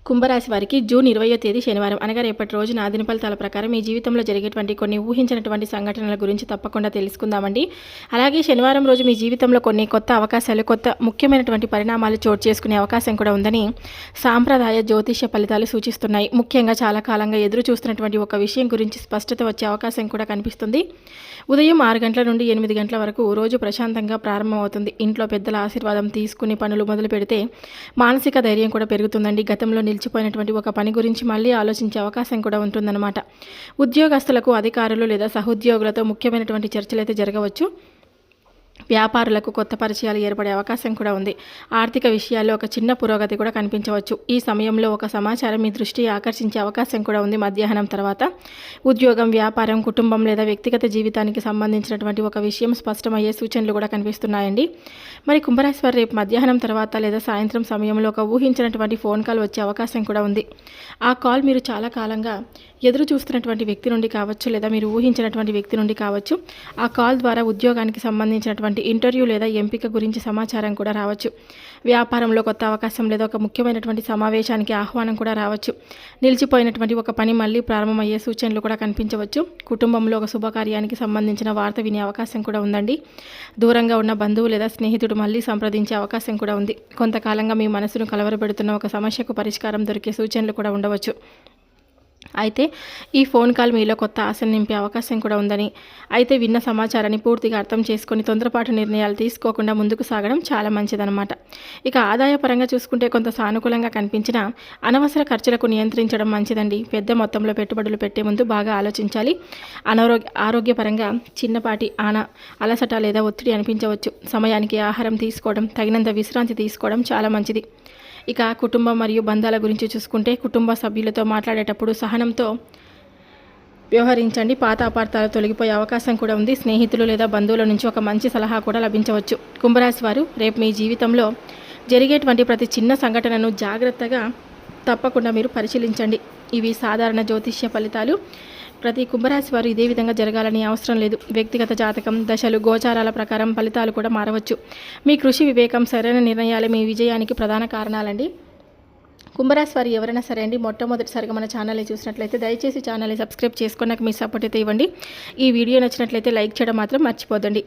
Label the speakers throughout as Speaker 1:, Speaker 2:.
Speaker 1: కుంభరాశి వారికి జూన్ 20వ తేదీ శనివారం అనగా రేపటి రోజున దిన ఫలితాల ప్రకారం మీ జీవితంలో జరిగేటువంటి కొన్ని ఊహించినటువంటి సంఘటనల గురించి తప్పకుండా తెలుసుకుందామండి. అలాగే శనివారం రోజు మీ జీవితంలో కొన్ని కొత్త అవకాశాలు, కొత్త ముఖ్యమైనటువంటి పరిణామాలు చోటు చేసుకునే అవకాశం కూడా ఉందని సాంప్రదాయ జ్యోతిష్య ఫలితాలు సూచిస్తున్నాయి. ముఖ్యంగా చాలా కాలంగా ఎదురు చూస్తున్నటువంటి ఒక విషయం గురించి స్పష్టత వచ్చే అవకాశం కూడా కనిపిస్తుంది. ఉదయం 6 గంటల నుండి 8 గంటల వరకు రోజు ప్రశాంతంగా ప్రారంభమవుతుంది. ఇంట్లో పెద్దల ఆశీర్వాదం తీసుకుని పనులు మొదలు పెడితే మానసిక ధైర్యం కూడా పెరుగుతుందండి. గతంలో నిలిచిపోయినటువంటి ఒక పని గురించి మళ్ళీ ఆలోచించే అవకాశం కూడా ఉంటుందన్నమాట. ఉద్యోగస్తులకు, అధికారులు లేదా సహోద్యోగులతో ముఖ్యమైనటువంటి చర్చలు అయితే జరగవచ్చు. వ్యాపారులకు కొత్త పరిచయాలు ఏర్పడే అవకాశం కూడా ఉంది. ఆర్థిక విషయాల్లో ఒక చిన్న పురోగతి కూడా కనిపించవచ్చు. ఈ సమయంలో ఒక సమాచారం మీ దృష్టి ఆకర్షించే అవకాశం కూడా ఉంది. మధ్యాహ్నం తర్వాత ఉద్యోగం, వ్యాపారం, కుటుంబం లేదా వ్యక్తిగత జీవితానికి సంబంధించినటువంటి ఒక విషయం స్పష్టమయ్యే సూచనలు కూడా కనిపిస్తున్నాయండి. మరి కుంభరాశి వారు రేపు మధ్యాహ్నం తర్వాత లేదా సాయంత్రం సమయంలో ఒక ఊహించినటువంటి ఫోన్ కాల్ వచ్చే అవకాశం కూడా ఉంది. ఆ కాల్ మీరు చాలా కాలంగా ఎదురు చూస్తున్నటువంటి వ్యక్తి నుండి కావచ్చు, లేదా మీరు ఊహించినటువంటి వ్యక్తి నుండి కావచ్చు. ఆ కాల్ ద్వారా ఉద్యోగానికి సంబంధించినటువంటి ఇంటర్వ్యూ లేదా ఎంపిక గురించి సమాచారం కూడా రావచ్చు. వ్యాపారంలో కొత్త అవకాశం లేదా ఒక ముఖ్యమైనటువంటి సమావేశానికి ఆహ్వానం కూడా రావచ్చు. నిలిచిపోయినటువంటి ఒక పని మళ్ళీ ప్రారంభమయ్యే సూచనలు కూడా కనిపించవచ్చు. కుటుంబంలో ఒక శుభకార్యానికి సంబంధించిన వార్త వినే అవకాశం కూడా ఉందండి. దూరంగా ఉన్న బంధువు లేదా స్నేహితుడు మళ్ళీ సంప్రదించే అవకాశం కూడా ఉంది. కొంతకాలంగా మీ మనసును కలవరపెడుతున్న ఒక సమస్యకు పరిష్కారం దొరికే సూచనలు కూడా ఉండవచ్చు. అయితే ఈ ఫోన్ కాల్ మీలో కొత్త ఆశలు నింపే అవకాశం కూడా ఉందని, అయితే విన్న సమాచారాన్ని పూర్తిగా అర్థం చేసుకొని తొందరపాటు నిర్ణయాలు తీసుకోకుండా ముందుకు సాగడం చాలా మంచిదన్నమాట. ఇక ఆదాయ పరంగా చూసుకుంటే కొంత సానుకూలంగా కనిపించిన అనవసర ఖర్చులకు నియంత్రించడం మంచిదండి. పెద్ద మొత్తంలో పెట్టుబడులు పెట్టే ముందు బాగా ఆలోచించాలి. ఆరోగ్యపరంగా చిన్నపాటి అలసట లేదా ఒత్తిడి అనిపించవచ్చు. సమయానికి ఆహారం తీసుకోవడం, తగినంత విశ్రాంతి తీసుకోవడం చాలా మంచిది. ఇక కుటుంబం మరియు బంధాల గురించి చూసుకుంటే కుటుంబ సభ్యులతో మాట్లాడేటప్పుడు సహనంతో వ్యవహరించండి. పాత అపార్థాలు తొలగిపోయే అవకాశం కూడా ఉంది. స్నేహితులు లేదా బంధువుల నుంచి ఒక మంచి సలహా కూడా లభించవచ్చు. కుంభరాశి వారు రేపు మీ జీవితంలో జరిగేటువంటి ప్రతి చిన్న సంఘటనను జాగ్రత్తగా తప్పకుండా మీరు పరిశీలించండి. ఇవి సాధారణ జ్యోతిష్య ఫలితాలు. ప్రతి కుంభరాశి వారు ఇదే విధంగా జరగాలని అవసరం లేదు. వ్యక్తిగత జాతకం, దశలు, గోచారాల ప్రకారం ఫలితాలు కూడా మారవచ్చు. మీ కృషి, వివేకం, సరైన నిర్ణయాలు మీ విజయానికి ప్రధాన కారణాలండి. కుంభరాశి వారు ఎవరైనా సరే అండి మొట్టమొదటిసారిగా మన ఛానల్ని చూసినట్లయితే దయచేసి ఛానల్ని సబ్స్క్రైబ్ చేసుకున్నాక మీ సపోర్ట్ అయితే ఇవ్వండి. ఈ వీడియో నచ్చినట్లయితే లైక్ చేయడం మాత్రం మర్చిపోదండి.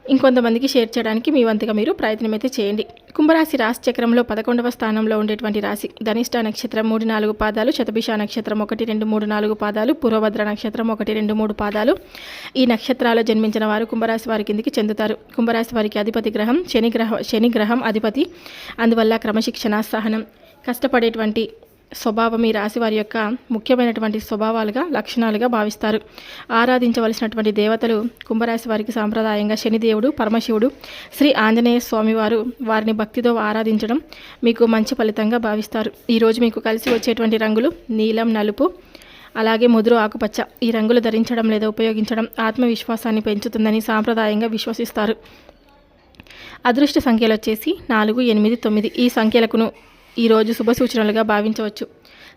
Speaker 1: ఇంకొంతమందికి షేర్ చేయడానికి మీ వంతుగా మీరు ప్రయత్నం అయితే చేయండి. కుంభరాశి రాశి చక్రంలో 11వ స్థానంలో ఉండేటువంటి రాశి. ధనిష్ట నక్షత్రం 3-4 పాదాలు, శతభిష నక్షత్రం 1-2-3-4 పాదాలు, పూర్వభద్ర నక్షత్రం 1-2-3 పాదాలు. ఈ నక్షత్రాల్లో జన్మించిన వారు కుంభరాశి వారి కిందికి చెందుతారు. కుంభరాశి వారికి అధిపతి గ్రహం శని గ్రహం అధిపతి. అందువల్ల క్రమశిక్షణ, సహనం, కష్టపడేటువంటి స్వభావం ఈ రాశి వారి యొక్క ముఖ్యమైనటువంటి లక్షణాలుగా భావిస్తారు. ఆరాధించవలసినటువంటి దేవతలు కుంభరాశి వారికి సాంప్రదాయంగా శనిదేవుడు, పరమశివుడు, శ్రీ ఆంజనేయ స్వామి వారిని భక్తితో ఆరాధించడం మీకు మంచి ఫలితంగా భావిస్తారు. ఈరోజు మీకు కలిసి వచ్చేటువంటి రంగులు నీలం, నలుపు, అలాగే ముదురు ఆకుపచ్చ. ఈ రంగులు ధరించడం లేదా ఉపయోగించడం ఆత్మవిశ్వాసాన్ని పెంచుతుందని సాంప్రదాయంగా విశ్వసిస్తారు. అదృష్ట సంఖ్యలు వచ్చేసి 4, 8, 9. ఈ సంఖ్యలకును ఈరోజు శుభ సూచనలుగా భావించవచ్చు.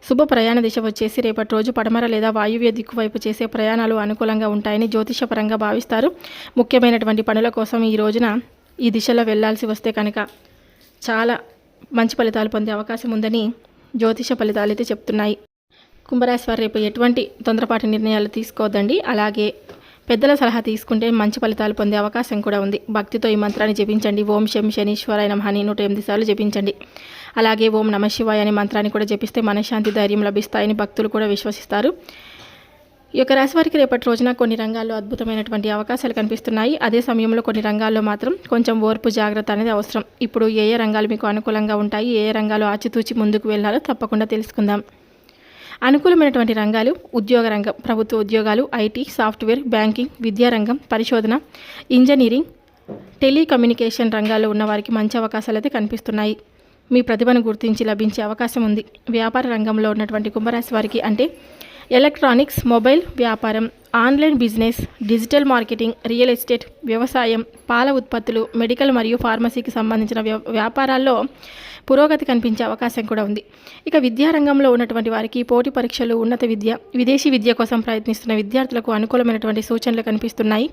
Speaker 1: శుభ ప్రయాణ దిశ వచ్చేసి రేపటి రోజు పడమర లేదా వాయువ్య దిక్కు వైపు చేసే ప్రయాణాలు అనుకూలంగా ఉంటాయని జ్యోతిషపరంగా భావిస్తారు. ముఖ్యమైనటువంటి పనుల కోసం ఈ రోజున ఈ దిశలో వెళ్లాల్సి వస్తే కనుక చాలా మంచి ఫలితాలు పొందే అవకాశం ఉందని జ్యోతిష ఫలితాలు అయితే చెప్తున్నాయి. కుంభరాశి వారు రేపు ఎటువంటి తొందరపాటు నిర్ణయాలు తీసుకోవద్దండి. అలాగే పెద్దల సలహా తీసుకుంటే మంచి ఫలితాలు పొందే అవకాశం కూడా ఉంది. భక్తితో ఈ మంత్రాన్ని జపించండి. ఓం శం శనీశ్వరాయ నమః 108 సార్లు జపించండి. అలాగే ఓం నమ శివాయ అనే మంత్రాన్ని కూడా జపిస్తే మనశ్శాంతి, ధైర్యం లభిస్తాయని భక్తులు కూడా విశ్వసిస్తారు. ఈ యొక్క రాశి వారికి రేపటి రోజున కొన్ని రంగాల్లో అద్భుతమైనటువంటి అవకాశాలు కనిపిస్తున్నాయి. అదే సమయంలో కొన్ని రంగాల్లో మాత్రం కొంచెం ఓర్పు, జాగ్రత్త అనేది అవసరం. ఇప్పుడు ఏ రంగాలు మీకు అనుకూలంగా ఉంటాయి, ఏ రంగాలు ఆచితూచి ముందుకు వెళ్ళాలో తప్పకుండా తెలుసుకుందాం. అనుకూలమైనటువంటి రంగాలు ఉద్యోగ రంగం, ప్రభుత్వ ఉద్యోగాలు, ఐటీ, సాఫ్ట్వేర్, బ్యాంకింగ్, విద్యారంగం, పరిశోధన, ఇంజనీరింగ్, టెలికమ్యూనికేషన్ రంగాల్లో ఉన్న వారికి మంచి అవకాశాలు అయితే కనిపిస్తున్నాయి. మీ ప్రతిభను గుర్తించి లభించే అవకాశం ఉంది. వ్యాపార రంగంలో ఉన్నటువంటి కుంభరాశి వారికి అంటే ఎలక్ట్రానిక్స్, మొబైల్ వ్యాపారం, online business, digital marketing, real estate, వ్యవసాయం, పాల ఉత్పత్తులు, మెడికల్ మరియు ఫార్మసీకి సంబంధించిన వ్యాపారాల్లో పురోగతి కనిపించే అవకాశం కూడా ఉంది. ఇక విద్యారంగంలో ఉన్నటువంటి వారికి పోటీ పరీక్షలు, ఉన్నత విద్య, విదేశీ విద్య కోసం ప్రయత్నిస్తున్న విద్యార్థులకు అనుకూలమైనటువంటి సూచనలు కనిపిస్తున్నాయి.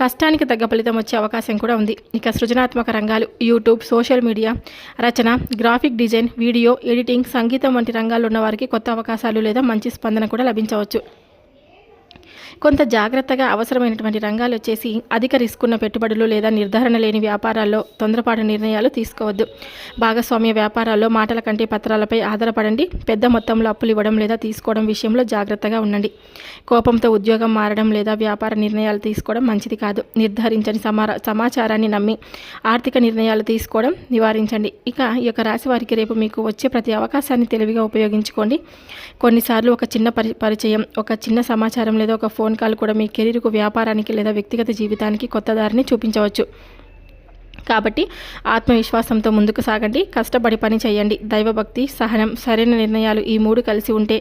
Speaker 1: కష్టానికి తగ్గ ఫలితం వచ్చే అవకాశం కూడా ఉంది. ఇక సృజనాత్మక రంగాలు, యూట్యూబ్, సోషల్ మీడియా, రచన, గ్రాఫిక్ డిజైన్, వీడియో ఎడిటింగ్, సంగీతం వంటి రంగాల్లో ఉన్న వారికి కొత్త అవకాశాలు లేదా మంచి స్పందన కూడా లభించవచ్చు. కొంత జాగ్రత్తగా అవసరమైనటువంటి రంగాలు వచ్చేసి అధిక రిస్క్ ఉన్న పెట్టుబడులు లేదా నిర్ధారణ లేని వ్యాపారాల్లో తొందరపాటు నిర్ణయాలు తీసుకోవద్దు. భాగస్వామ్య వ్యాపారాల్లో మాటల కంటే పత్రాలపై ఆధారపడండి. పెద్ద మొత్తంలో అప్పులు ఇవ్వడం లేదా తీసుకోవడం విషయంలో జాగ్రత్తగా ఉండండి. కోపంతో ఉద్యోగం మారడం లేదా వ్యాపార నిర్ణయాలు తీసుకోవడం మంచిది కాదు. నిర్ధారించని సమాచారాన్ని నమ్మి ఆర్థిక నిర్ణయాలు తీసుకోవడం నివారించండి. ఇక ఈ యొక్క రాశి వారికి రేపు మీకు వచ్చే ప్రతి అవకాశాన్ని తెలివిగా ఉపయోగించుకోండి. కొన్నిసార్లు ఒక చిన్న పరిచయం, ఒక చిన్న సమాచారం లేదా ఒక ఫోన్ కాల్ కూడా మీ కెరీర్కు, వ్యాపారానికి లేదా వ్యక్తిగత జీవితానికి కొత్త దారిని చూపించవచ్చు. కాబట్టి ఆత్మవిశ్వాసంతో ముందుకు సాగండి. కష్టపడి పని చేయండి. దైవభక్తి, సహనం, సరైన నిర్ణయాలు ఈ 3 కలిసి ఉంటే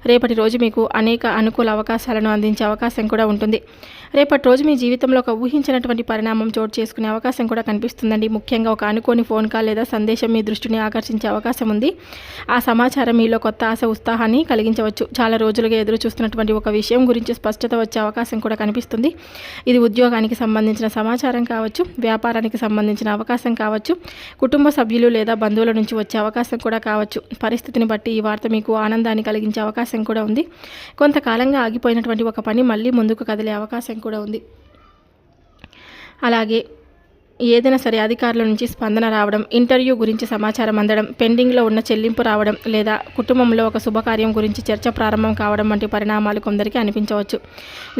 Speaker 1: రేపటి రోజు మీకు అనేక అనుకూల అవకాశాలను అందించే అవకాశం కూడా ఉంటుంది. రేపటి రోజు మీ జీవితంలో ఒక ఊహించినటువంటి పరిణామం చోటు చేసుకునే అవకాశం కూడా కనిపిస్తుందండి. ముఖ్యంగా ఒక అనుకోని ఫోన్ కాల్ లేదా సందేశం మీ దృష్టిని ఆకర్షించే అవకాశం ఉంది. ఆ సమాచారం మీలో కొత్త ఆశ, ఉత్సాహాన్ని కలిగించవచ్చు. చాలా రోజులుగా ఎదురు చూస్తున్నటువంటి ఒక విషయం గురించి స్పష్టత వచ్చే అవకాశం కూడా కనిపిస్తుంది. ఇది ఉద్యోగానికి సంబంధించిన సమాచారం కావచ్చు, వ్యాపారానికి సంబంధించిన అవకాశం కావచ్చు, కుటుంబ సభ్యులు లేదా బంధువుల నుంచి వచ్చే అవకాశం కూడా కావచ్చు. పరిస్థితిని బట్టి ఈ వార్త మీకు ఆనందాన్ని కలిగించే అవకాశం కూడా ఉంది. కొంతకాలంగా ఆగిపోయినటువంటి ఒక పని మళ్ళీ ముందుకు కదిలే అవకాశం కూడా ఉంది. అలాగే ఏదైనా సరే అధికారుల నుంచి స్పందన రావడం, ఇంటర్వ్యూ గురించి సమాచారం అందడం, పెండింగ్లో ఉన్న చెల్లింపు రావడం లేదా కుటుంబంలో ఒక శుభకార్యం గురించి చర్చ ప్రారంభం కావడం వంటి పరిణామాలు కొందరికి అనిపించవచ్చు.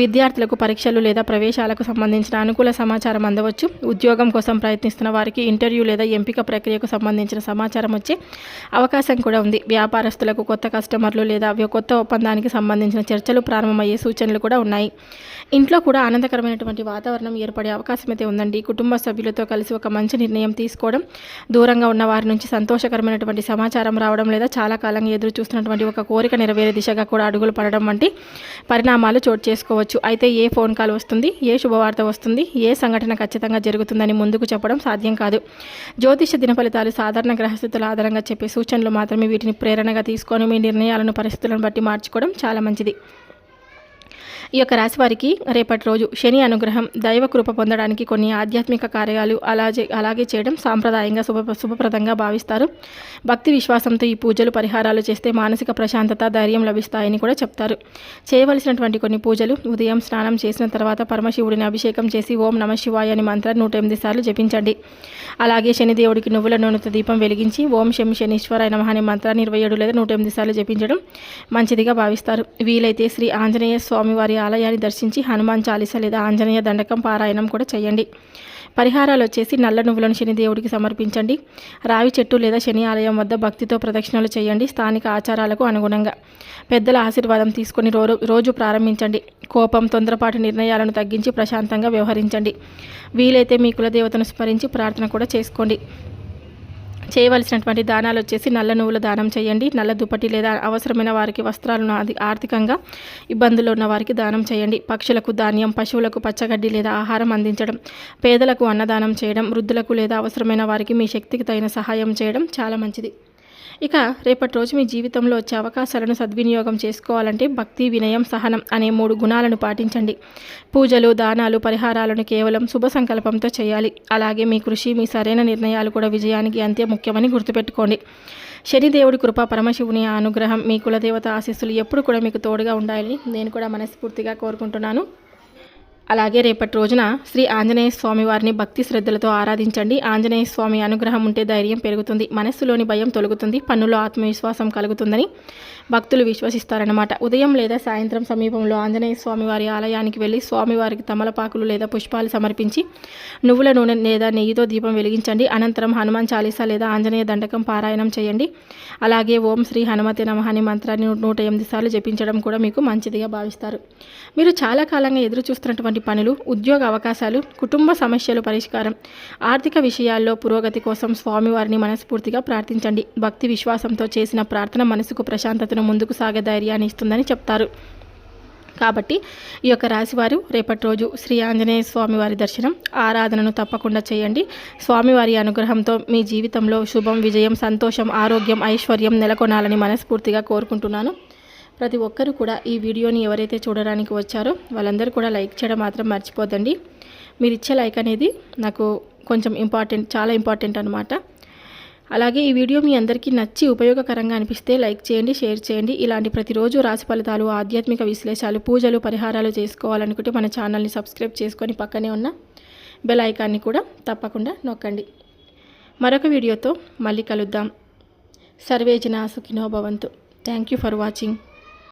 Speaker 1: విద్యార్థులకు పరీక్షలు లేదా ప్రవేశాలకు సంబంధించిన అనుకూల సమాచారం అందవచ్చు. ఉద్యోగం కోసం ప్రయత్నిస్తున్న వారికి ఇంటర్వ్యూ లేదా ఎంపిక ప్రక్రియకు సంబంధించిన సమాచారం వచ్చే అవకాశం కూడా ఉంది. వ్యాపారస్తులకు కొత్త కస్టమర్లు లేదా కొత్త ఒప్పందానికి సంబంధించిన చర్చలు ప్రారంభమయ్యే సూచనలు కూడా ఉన్నాయి. ఇంట్లో కూడా ఆనందకరమైనటువంటి వాతావరణం ఏర్పడే అవకాశం అయితే ఉందండి. కుటుంబ సభ్యులతో కలిసి ఒక మంచి నిర్ణయం తీసుకోవడం, దూరంగా ఉన్న వారి నుంచి సంతోషకరమైనటువంటి సమాచారం రావడం లేదా చాలా కాలంగా ఎదురు చూస్తున్నటువంటి ఒక కోరిక నెరవేరే దిశగా కూడా అడుగులు పడడం వంటి పరిణామాలు చోటు చేసుకోవచ్చు. అయితే ఏ ఫోన్ కాల్ వస్తుంది, ఏ శుభవార్త వస్తుంది, ఏ సంఘటన ఖచ్చితంగా జరుగుతుందని ముందుకు చెప్పడం సాధ్యం కాదు. జ్యోతిష దిన ఫలితాలు సాధారణ గ్రహస్థితుల ఆధారంగా చెప్పే సూచనలు మాత్రమే. వీటిని ప్రేరణగా తీసుకొని మీ నిర్ణయాలను పరిస్థితులను బట్టి మార్చుకోవడం చాలా మంచిది. ఈ యొక్క రాశి వారికి రేపటి రోజు శని అనుగ్రహం, దైవ కృప పొందడానికి కొన్ని ఆధ్యాత్మిక కార్యాలు అలాగే చేయడం సాంప్రదాయంగా శుభప్రదంగా భావిస్తారు. భక్తి విశ్వాసంతో ఈ పూజలు, పరిహారాలు చేస్తే మానసిక ప్రశాంతత, ధైర్యం లభిస్తాయని కూడా చెప్తారు. చేయవలసినటువంటి కొన్ని పూజలు: ఉదయం స్నానం చేసిన తర్వాత పరమశివుడిని అభిషేకం చేసి ఓం నమ శివాయ అని మంత్రాన్ని 108 సార్లు జపించండి. అలాగే శనిదేవుడికి నువ్వుల నూనెతో దీపం వెలిగించి ఓం శనీశ్వరాయ నమః అనే మంత్రాన్ని 27 లేదా 108 సార్లు జపించడం మంచిదిగా భావిస్తారు. వీలైతే శ్రీ ఆంజనేయ స్వామి వారి ఆలయాన్ని దర్శించి హనుమాన్ చాలీసా లేదా ఆంజనేయ దండకం పారాయణం కూడా చేయండి. పరిహారాలు వచ్చేసి నల్ల నువ్వులను శనిదేవుడికి సమర్పించండి. రావి చెట్టు లేదా శని ఆలయం వద్ద భక్తితో ప్రదక్షిణలు చేయండి. స్థానిక ఆచారాలకు అనుగుణంగా పెద్దల ఆశీర్వాదం తీసుకొని రోజు ప్రారంభించండి. కోపం, తొందరపాటు నిర్ణయాలను తగ్గించి ప్రశాంతంగా వ్యవహరించండి. వీలైతే మీ కులదేవతను స్మరించి ప్రార్థన కూడా చేసుకోండి. చేయవలసినటువంటి దానాలు వచ్చేసి నల్ల నువ్వుల దానం చేయండి. నల్ల దుప్పటి లేదా అవసరమైన వారికి వస్త్రాలను, ఆర్థికంగా ఇబ్బందుల్లో ఉన్న వారికి దానం చేయండి. పక్షులకు ధాన్యం, పశువులకు పచ్చగడ్డి లేదా ఆహారం అందించడం, పేదలకు అన్నదానం చేయడం, వృద్ధులకు లేదా అవసరమైన వారికి మీ శక్తికి తగిన సహాయం చేయడం చాలా మంచిది. ఇక రేపటి రోజు మీ జీవితంలో వచ్చే అవకాశాలను సద్వినియోగం చేసుకోవాలంటే భక్తి, వినయం, సహనం అనే 3 గుణాలను పాటించండి. పూజలు, దానాలు, పరిహారాలను కేవలం శుభ సంకల్పంతో చేయాలి. అలాగే మీ కృషి, మీ సరైన నిర్ణయాలు కూడా విజయానికి అంతే ముఖ్యమని గుర్తుపెట్టుకోండి. శనిదేవుడి కృప, పరమశివుని అనుగ్రహం, మీ కులదేవత ఆశీస్సులు ఎప్పుడు కూడా మీకు తోడుగా ఉండాలని నేను కూడా మనస్ఫూర్తిగా కోరుకుంటున్నాను. అలాగే రేపటి రోజున శ్రీ ఆంజనేయ స్వామి వారిని భక్తి శ్రద్ధలతో ఆరాధించండి. ఆంజనేయ స్వామి అనుగ్రహం ఉంటే ధైర్యం పెరుగుతుంది, మనస్సులోని భయం తొలగుతుంది, పనుల్లో ఆత్మవిశ్వాసం కలుగుతుందని భక్తులు విశ్వసిస్తారన్నమాట. ఉదయం లేదా సాయంత్రం సమీపంలో ఆంజనేయ స్వామి వారి ఆలయానికి వెళ్ళి స్వామివారికి తమలపాకులు లేదా పుష్పాలు సమర్పించి నువ్వుల నూనె లేదా నెయ్యితో దీపం వెలిగించండి. అనంతరం హనుమాన్ చాలీసా లేదా ఆంజనేయ దండకం పారాయణం చేయండి. అలాగే ఓం శ్రీ హనుమతే నమః అనే మంత్రాన్ని 108 సార్లు జపించడం కూడా మీకు మంచిదిగా భావిస్తారు. మీరు చాలా కాలంగా ఎదురు చూస్తున్నటువంటి పనులు, ఉద్యోగ అవకాశాలు, కుటుంబ సమస్యలు పరిష్కారం, ఆర్థిక విషయాల్లో పురోగతి కోసం స్వామివారిని మనస్ఫూర్తిగా ప్రార్థించండి. భక్తి విశ్వాసంతో చేసిన ప్రార్థన మనసుకు ప్రశాంతతను, ముందుకు సాగే ధైర్యాన్ని ఇస్తుందని చెప్తారు. కాబట్టి ఈ యొక్క రాశివారు రేపటి రోజు శ్రీ ఆంజనేయ స్వామి వారి దర్శనం ఆరాధనను తప్పకుండా చేయండి. స్వామివారి అనుగ్రహంతో మీ జీవితంలో శుభం, విజయం, సంతోషం, ఆరోగ్యం, ఐశ్వర్యం నెలకొనాలని మనస్ఫూర్తిగా కోరుకుంటున్నాను. ప్రతి ఒక్కరూ కూడా ఈ వీడియోని ఎవరైతే చూడడానికి వచ్చారో వాళ్ళందరూ కూడా లైక్ చేయడం మాత్రం మర్చిపోద్దండి. మీరు ఇచ్చే లైక్ అనేది నాకు కొంచెం ఇంపార్టెంట్, చాలా ఇంపార్టెంట్ అనమాట. అలాగే ఈ వీడియో మీ అందరికీ నచ్చి ఉపయోగకరంగా అనిపిస్తే లైక్ చేయండి, షేర్ చేయండి. ఇలాంటి ప్రతిరోజు రాశి ఫలితాలు, ఆధ్యాత్మిక విశ్లేషాలు, పూజలు, పరిహారాలు చేసుకోవాలనుకుంటే మన ఛానల్ని సబ్స్క్రైబ్ చేసుకొని పక్కనే ఉన్న బెల్ ఐకాన్ని కూడా తప్పకుండా నొక్కండి. మరొక వీడియోతో మళ్ళీ కలుద్దాం. సర్వే జనా సుఖినో భవంతు. Thank you for watching.